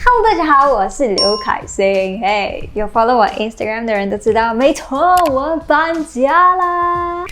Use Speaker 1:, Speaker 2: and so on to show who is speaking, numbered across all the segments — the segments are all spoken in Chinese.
Speaker 1: Hello， 大家好，我是刘凯欣。嘿，有 follow 我 Instagram 的人都知道，没错，我搬家啦。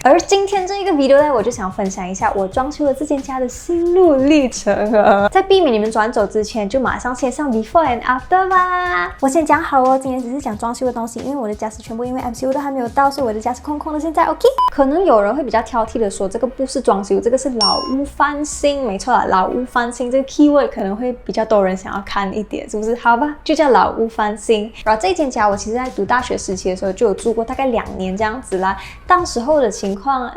Speaker 1: 而今天这一个 video 呢，我就想分享一下我装修了这间家的心路历程啊。在避免你们转走之前，就马上先上 before and after 吧。我先讲好哦，今天只是讲装修的东西，因为我的家是全部因为 MCO 都还没有到，所以我的家是空空的。现在 OK。可能有人会比较挑剔的说，这个不是装修，这个是老屋翻新。没错啦，老屋翻新这个 keyword 可能会比较多人想要看一点，是不是？好吧，就叫老屋翻新。然后这间家我其实在读大学时期的时候就有住过，大概2年这样子啦。当时候的情况，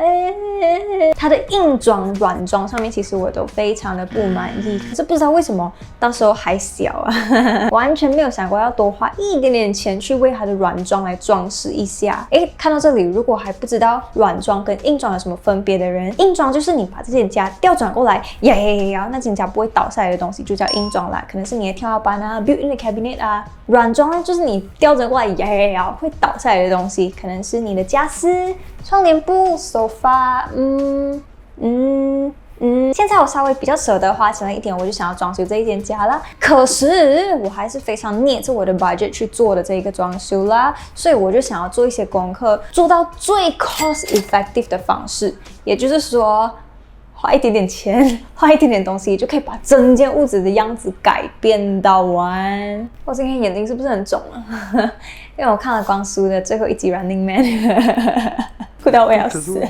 Speaker 1: 它的硬装、软装上面其实我都非常的不满意，可是不知道为什么，到时候还小啊，完全没有想过要多花一点点钱去为它的软装来装饰一下。看到这里，如果还不知道软装跟硬装有什么分别的人，硬装就是你把这间家调转过来，那间家不会倒下来的东西就叫硬装啦，可能是你的天花板啊 built-in 的 cabinet 啊。软装呢，就是你调转过来会倒下来的东西，可能是你的家私、窗帘布、sofa，现在我稍微比较舍得花钱了一点，我就想要装修这一间家啦。可是我还是非常捏着我的 budget 去做的这一个装修啦，所以我就想要做一些功课，做到最 cost effective 的方式，也就是说，花一点点钱，花一点点东西，就可以把整间屋子的样子改变到完。我今天眼睛是不是很肿啊？因为我看了光叔的最后一集 Running Man， 哭到我要死。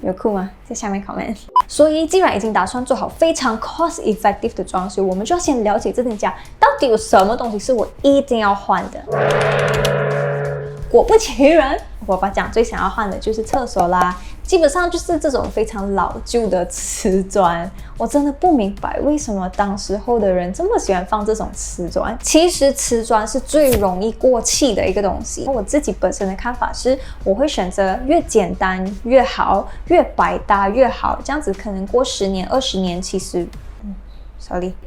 Speaker 1: 有哭吗？在下面 comment。所以既然已经打算做好非常 cost effective 的装修，我们就要先了解这间家到底有什么东西是我一定要换的。果不其然，我爸讲最想要换的就是厕所啦。基本上就是这种非常老旧的瓷砖，我真的不明白为什么当时候的人这么喜欢放这种瓷砖。其实瓷砖是最容易过气的一个东西。我自己本身的看法是，我会选择越简单越好，越百搭越好，这样子可能过10年、20年，其实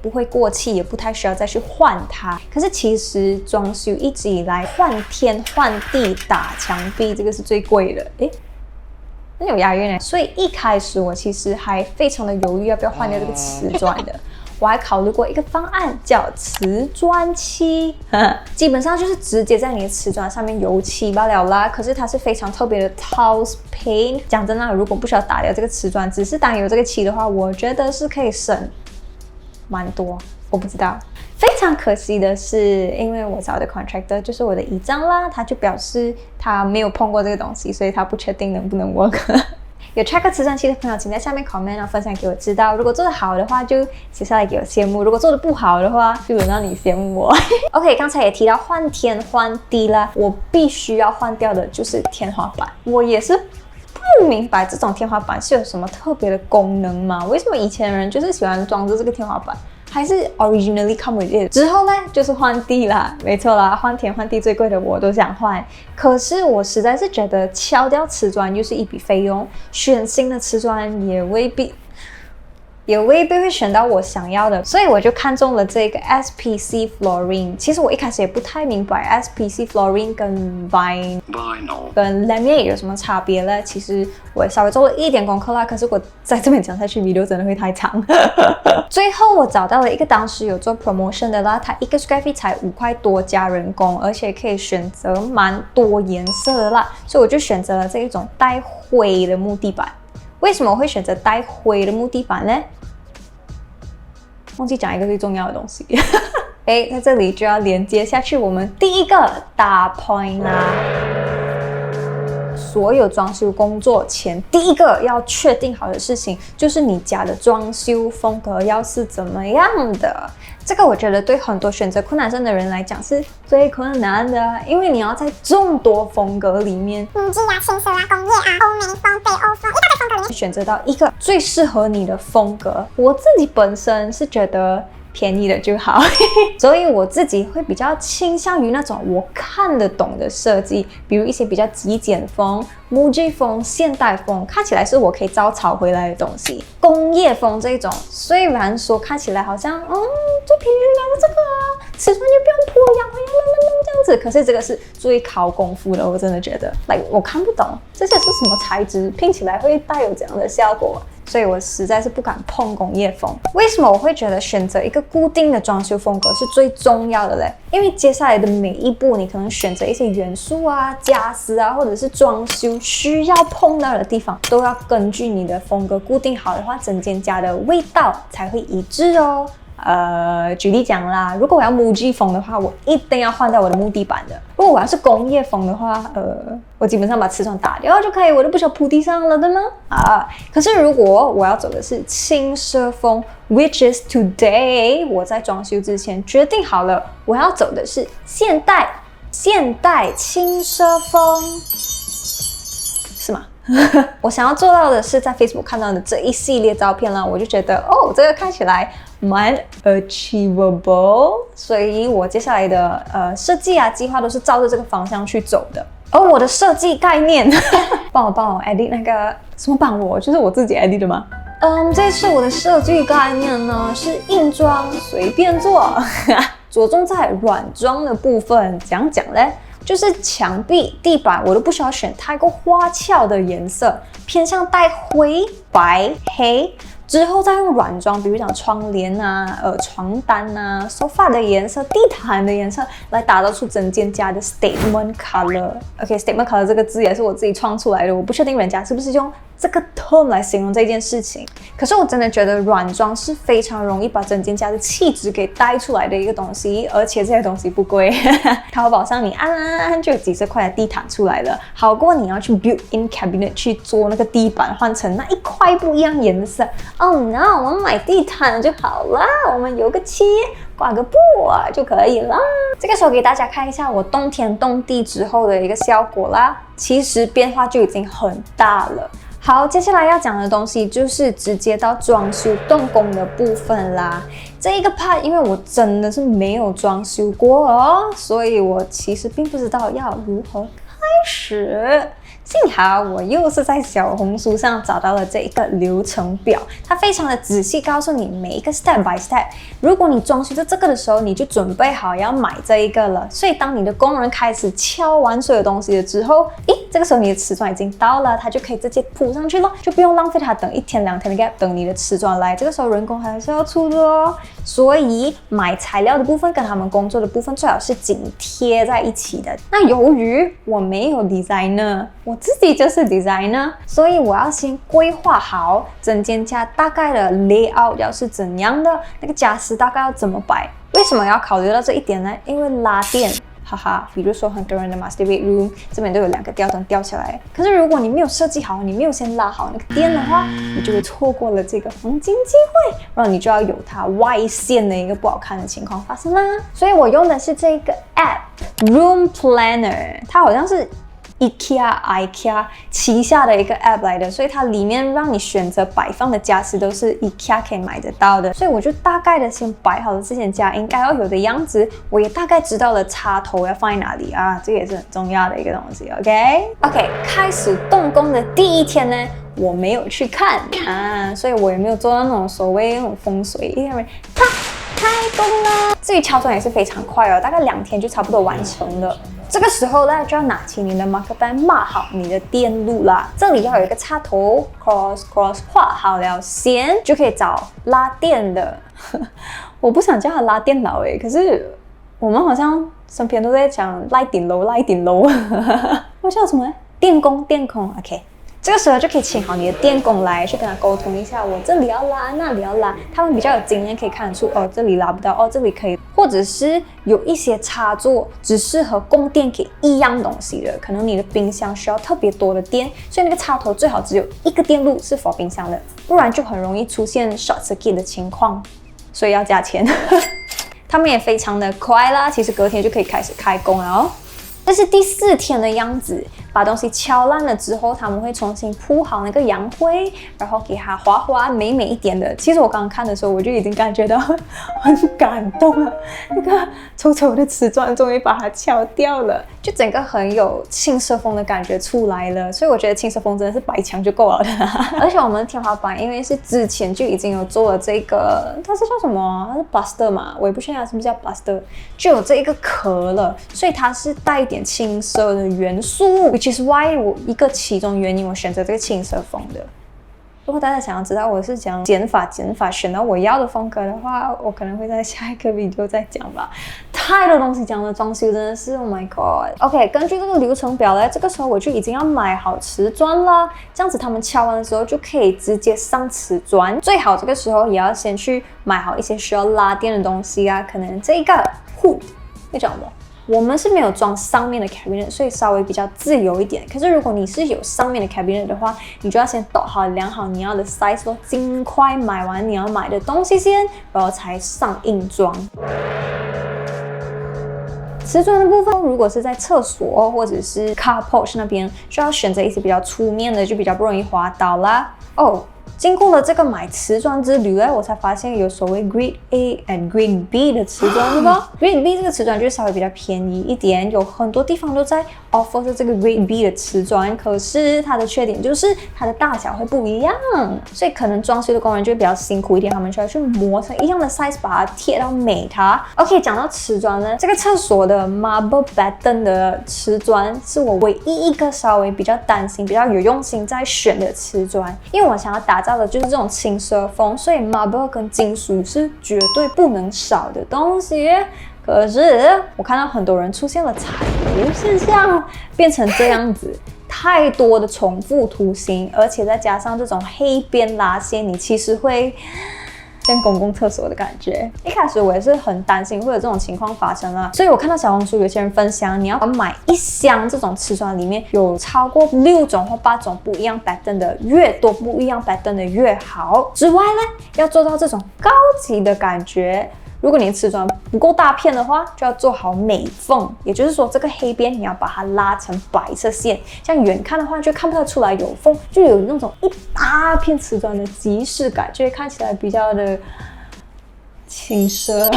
Speaker 1: 不会过气，也不太需要再去换它。可是其实装修一直以来换天换地打墙壁，这个是最贵的。很有押韵，所以一开始我其实还非常的犹豫要不要换掉这个瓷砖的。我还考虑过一个方案叫瓷砖漆，基本上就是直接在你的瓷砖上面油漆罢了啦。可是它是非常特别的 Tiles Paint。讲真的，如果不需要打掉这个瓷砖，只是单有这个漆的话，我觉得是可以省蛮多。我不知道。非常可惜的是，因为我找的 contractor 就是我的姨丈啦，他就表示他没有碰过这个东西，所以他不确定能不能 work。有 check 瓷砖漆的朋友，请在下面 comment 然后分享给我知道。如果做得好的话，就写下来给我羡慕；如果做得不好的话，就轮到你羡慕我。OK， 刚才也提到换天换地啦，我必须要换掉的就是天花板。我也是不明白这种天花板是有什么特别的功能吗？为什么以前的人就是喜欢装着这个天花板？还是 originally come with it。 之后呢，就是换地啦，没错啦，换天换地最贵的我都想换。可是我实在是觉得敲掉瓷砖又是一笔费用，选新的瓷砖也未必会选到我想要的，所以我就看中了这个 SPC Flooring。其实我一开始也不太明白 SPC Flooring 跟 Vinyl 跟 Laminate 有什么差别呢？其实我也稍微做了一点功课啦，可是我在这边讲下去 video 真的会太长。最后我找到了一个当时有做 promotion 的啦，它1个 square feet 才5块多加人工，而且可以选择蛮多颜色的啦，所以我就选择了这一种带灰的木地板。为什么我会选择带灰的木地板呢？忘记讲一个最重要的东西。在这里就要连接下去我们第一个大 point 啦。所有装修工作前，第一个要确定好的事情，就是你家的装修风格要是怎么样的。这个我觉得对很多选择困难症的人来讲是最困难的，因为你要在众多风格里面，
Speaker 2: 木质啊、轻色啊、工业啊、欧美风、北欧风，一大堆风格里面
Speaker 1: 选择到一个最适合你的风格。我自己本身是觉得便宜的就好，所以我自己会比较倾向于那种我看得懂的设计，比如一些比较极简风、Muji 风、现代风，看起来是我可以招潮回来的东西。工业风这种，虽然说看起来好像最便宜的这个啊，瓷砖就不用破氧，这样子，可是这个是最考功夫的，我真的觉得，我看不懂这些是什么材质，拼起来会带有这样的效果。所以我实在是不敢碰工业风。为什么我会觉得选择一个固定的装修风格是最重要的嘞？因为接下来的每一步，你可能选择一些元素啊、家私啊，或者是装修需要碰到的地方，都要根据你的风格固定好的话，整间家的味道才会一致哦。举例讲啦，如果我要木质风的话，我一定要换掉我的木地板的。如果我要是工业风的话，我基本上把瓷砖打掉就可以，我就不需要铺地上了的呢。可是如果我要走的是轻奢风 ，which is today， 我在装修之前决定好了，我要走的是现代轻奢风，是吗？我想要做到的是在 Facebook 看到的这一系列照片啦，我就觉得这个看起来蛮 achievable， 所以我接下来的设计啊计划都是照着这个方向去走的。而我的设计概念，帮我 edit 那个什么帮我，就是我自己 edit 的吗？这次我的设计概念呢是硬装随便做，着重在软装的部分，讲嘞。就是墙壁、地板，我都不需要选太过花俏的颜色，偏向带灰、白、黑，之后再用软装，比如讲窗帘啊、床单啊、sofa 的颜色、地毯的颜色，来打造出整间家的 statement color。OK，statement color 这个字也是我自己创出来的，我不确定人家是不是用这个 term 来形容这件事情。可是我真的觉得软装是非常容易把整间家的气质给带出来的一个东西，而且这些东西不贵，淘宝上你按就有几十块的地毯出来了，好过你要去 built-in cabinet 去做那个地板换成那一块不一样颜色。Oh no， 我们买地毯就好了，我们油个漆，挂个布就可以了。这个时候给大家看一下我动天动地之后的一个效果啦，其实变化就已经很大了。好，接下来要讲的东西就是直接到装修动工的部分啦。这一个 part 因为我真的是没有装修过所以我其实并不知道要如何开始。幸好我又是在小红书上找到了这一个流程表，它非常的仔细告诉你每一个 step by step。如果你装修这个的时候，你就准备好要买这一个了。所以当你的工人开始敲完所有东西了之后，这个时候你的瓷砖已经到了，它就可以直接铺上去了，就不用浪费它等1天2天的 gap 等你的瓷砖来。这个时候人工还是要出的哦。所以买材料的部分跟他们工作的部分最好是紧贴在一起的。那由于我没有 designer， 我自己就是 designer， 所以我要先规划好整间家大概的 layout 要是怎样的，那个家私大概要怎么摆。为什么要考虑到这一点呢？因为拉电。比如说很多人的 master bedroom 这边都有2个吊灯吊起来，可是如果你没有设计好，你没有先拉好那个电的话，你就会错过了这个黄金机会，然后你就要有它外泄的一个不好看的情况发生啦。所以我用的是这个 app Room Planner， 它好像是IKEA 旗下的一个 app 来的，所以它里面让你选择摆放的家私都是 IKEA 可以买得到的，所以我就大概的先摆好了这间家应该要有的样子，我也大概知道了插头要放在哪里啊，这个也是很重要的一个东西。OK， 开始动工的第一天呢，我没有去看所以我也没有做到那种所谓那种风水，开工了。至于敲砖也是非常快大概2天就差不多完成了。这个时候呢，就要拿起你的 marker pen 码好你的电路啦。这里要有一个插头 cross 画好了先，就可以找拉电的。我不想叫它拉电脑可是我们好像身边都在讲拉电楼。我叫什么电工 OK。这个时候就可以请好你的电工来去跟他沟通一下，我这里要拉，那里要拉，他们比较有经验，可以看得出这里拉不到，这里可以，或者是有一些插座只适合供电给一样东西的，可能你的冰箱需要特别多的电，所以那个插头最好只有一个电路是 for 冰箱的，不然就很容易出现 short circuit 的情况，所以要加钱。他们也非常的快啦，其实隔天就可以开始开工了这是第4天的样子，把东西敲烂了之后，他们会重新铺好那个洋灰，然后给它滑滑美一点的。其实我刚刚看的时候，我就已经感觉到很感动了。那个丑丑的瓷砖终于把它敲掉了，就整个很有轻奢风的感觉出来了。所以我觉得轻奢风真的是白墙就够了的。而且我们的天花板因为是之前就已经有做了这个，它是叫什么？它是 plaster 嘛，我也不确定它是不是叫 plaster， 就有这一个壳了，所以它是带一点轻奢的元素，which is why 我一个其中原因我选择这个轻奢风的。如果大家想要知道我是讲减法选到我要的风格的话，我可能会在下一个 video 再讲吧。太多东西讲了，装修真的是 Oh my God。OK， 根据这个流程表呢，这个时候我就已经要买好瓷砖啦，这样子他们敲完的时候就可以直接上瓷砖。最好这个时候也要先去买好一些需要拉电的东西啊，可能这个 hood 那种的。我们是没有装上面的 cabinet， 所以稍微比较自由一点。可是如果你是有上面的 cabinet 的话，你就要先度好量好你要的 size 咯，尽快买完你要买的东西先，然后才上硬装。瓷砖的部分，如果是在厕所或者是 carport 那边，就要选择一些比较粗面的，就比较不容易滑倒啦。经过了这个买瓷砖之旅呢，我才发现有所谓 Grade A and Grade B 的瓷砖，对吧？Grade B 这个瓷砖就稍微比较便宜一点，有很多地方都在 offer 着这个 Grade B 的瓷砖，可是它的缺点就是它的大小会不一样，所以可能装修的工人就会比较辛苦一点，他们需要去磨成一样的 size 把它贴到美它。OK， 讲到瓷砖呢，这个厕所的 marble batten 的瓷砖是我唯一一个稍微比较担心、比较有用心在选的瓷砖，因为我想要打造的就是这种轻奢风，所以 marble 跟金属是绝对不能少的东西。可是我看到很多人出现了踩雷现象，变成这样子，太多的重复图形，而且再加上这种黑边拉线，你其实会像公共厕所的感觉。一开始我也是很担心会有这种情况发生啊，所以我看到小红书有些人分享，你要买一箱这种瓷砖，里面有超过6种或8种不一样 pattern 的，越多不一样 pattern 的越好。之外呢，要做到这种高级的感觉。如果你的瓷砖不够大片的话，就要做好美缝，也就是说这个黑边你要把它拉成白色线，这样远看的话就看不太出来有缝，就有那种一大片瓷砖的即视感，就会看起来比较的轻奢。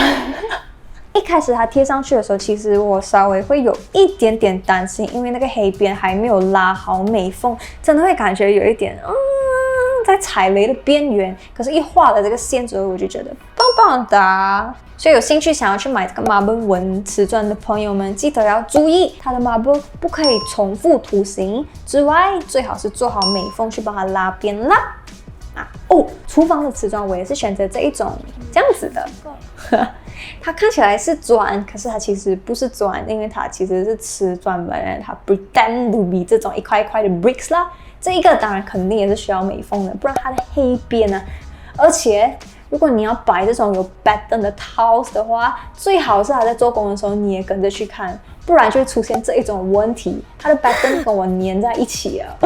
Speaker 1: 一开始它贴上去的时候，其实我稍微会有一点点担心，因为那个黑边还没有拉好美缝，真的会感觉有一点在踩雷的边缘。可是一画了这个线之后，我就觉得棒棒的。所以有兴趣想要去买这个 marble 纹瓷砖的朋友们，记得要注意它的 marble 不可以重复图形，之外最好是做好美缝去把它拉边啦。厨房的瓷砖我也是选择这一种这样子的。它看起来是砖，可是它其实不是砖，因为它其实是瓷砖本人，它 pretend to be 这种一块一块的 bricks 啦。这一个当然肯定也是需要美缝的，不然它的黑边呢，而且如果你要摆这种有 pattern 的 tiles 的话，最好是它在做工的时候你也跟着去看，不然就会出现这一种问题，它的 pattern 跟我粘在一起了。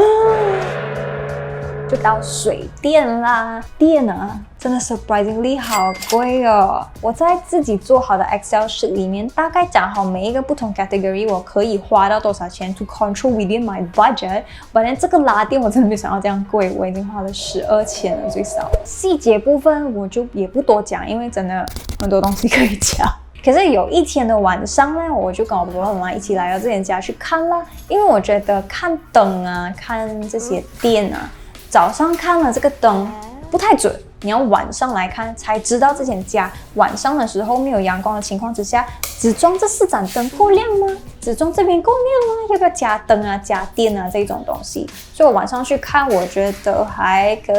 Speaker 1: 就到水电啦，电啊，真的 surprisingly 好贵哦。我在自己做好的 Excel sheet 里面，大概讲好每一个不同 category 我可以花到多少钱 to control within my budget。反正这个拉电我真的没想到这样贵，我已经花了12千了最少。细节部分我就也不多讲，因为真的很多东西可以讲。可是有一天的晚上呢，我就跟我爸爸妈妈一起来到这间家去看啦，因为我觉得看灯啊，看这些电啊，早上看了这个灯不太准，你要晚上来看才知道这间家晚上的时候没有阳光的情况之下，只装这4盏灯够亮吗？只装这边够亮吗？要不要加灯啊、加电啊这种东西？所以我晚上去看，我觉得还可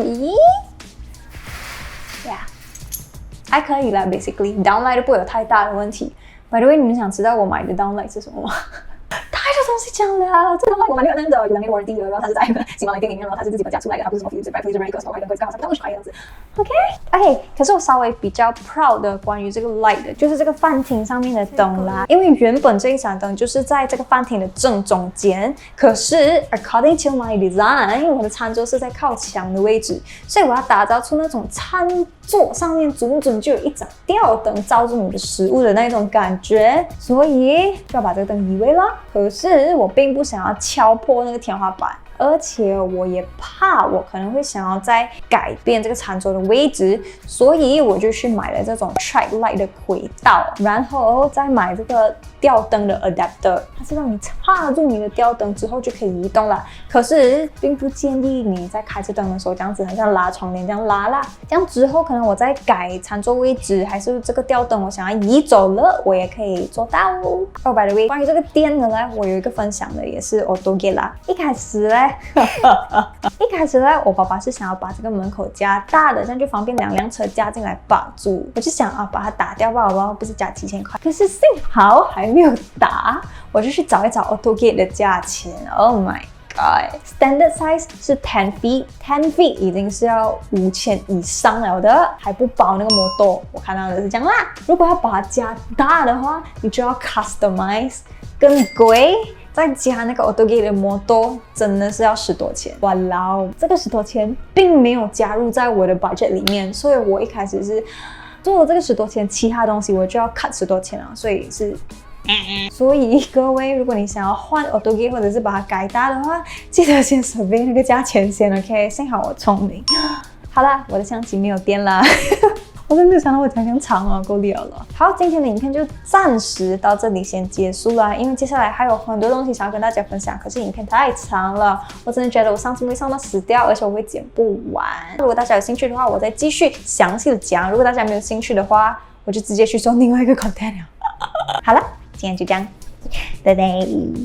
Speaker 1: 以，还可以啦 ，basically downlight 不会有太大的问题。By the way， 你们想知道我买的 downlight 是什么吗？太多东西讲了，这个我买6年的，有2年 warranty 的，然后它是在新宝来店里面，然后它是自己本家出来的，它不是什么 Future Brand、Future Brand、Costco 还跟 Costco 刚好20块这样子。OK， 可是我稍微比较 proud 的关于这个 light 的，就是这个饭厅上面的灯啦，因为原本这一盏灯就是在这个饭厅的正中间，可是 according to my design， 因为我的餐桌是在靠墙的位置，所以我要打造出那种餐桌上面准准就有一盏吊灯照住你的食物的那种感觉，所以就要把这个灯移位啦。可是我并不想要敲破那个天花板，而且我也怕我可能会想要再改变这个餐桌的位置，所以我就去买了这种 track light 的轨道，然后再买这个吊灯的 adapter， 它是让你插入你的吊灯之后就可以移动了。可是并不建议你在开着灯的时候这样子，很像拉窗帘这样拉啦。这样之后可能我再改餐桌位置，还是这个吊灯我想要移走了，我也可以做到。by the way， 关于这个电的呢，我有一个分享的也是 AutoGate 啦。一开始呢，一开始呢，我爸爸是想要把这个门口加大的，这样就方便2辆车加进来把住。我就想啊，把它打掉吧，好不好？不是加几千块。可是幸好还没有打，我就去找一找 AutoGate 的价钱。Oh my God，Standard size 是10 feet，10 feet 已经是要5000以上了的，还不包那个摩托。我看到的是这样啦。如果要把它加大的话，你就要 customize， 更贵。再加那个 AutoGate 的摩托，真的是要10多钱。哇啦，这个10多钱并没有加入在我的 budget 里面，所以我一开始是做了这个10多钱，其他东西我就要 cut 10多钱了，所以是。所以各位，如果你想要换 AutoGate 或者是把它改大的话，记得先准备那个价钱先 ，OK？ 幸好我聪明。好啦，我的相机没有电啦。我真的没有想到我讲长哦，够厉害了。好，今天的影片就暂时到这里先结束了，因为接下来还有很多东西想要跟大家分享，可是影片太长了，我真的觉得我上次会上到死掉，而且我会剪不完。如果大家有兴趣的话，我再继续详细的讲；如果大家没有兴趣的话，我就直接去做另外一个 content 了。好了，今天就这样，拜拜。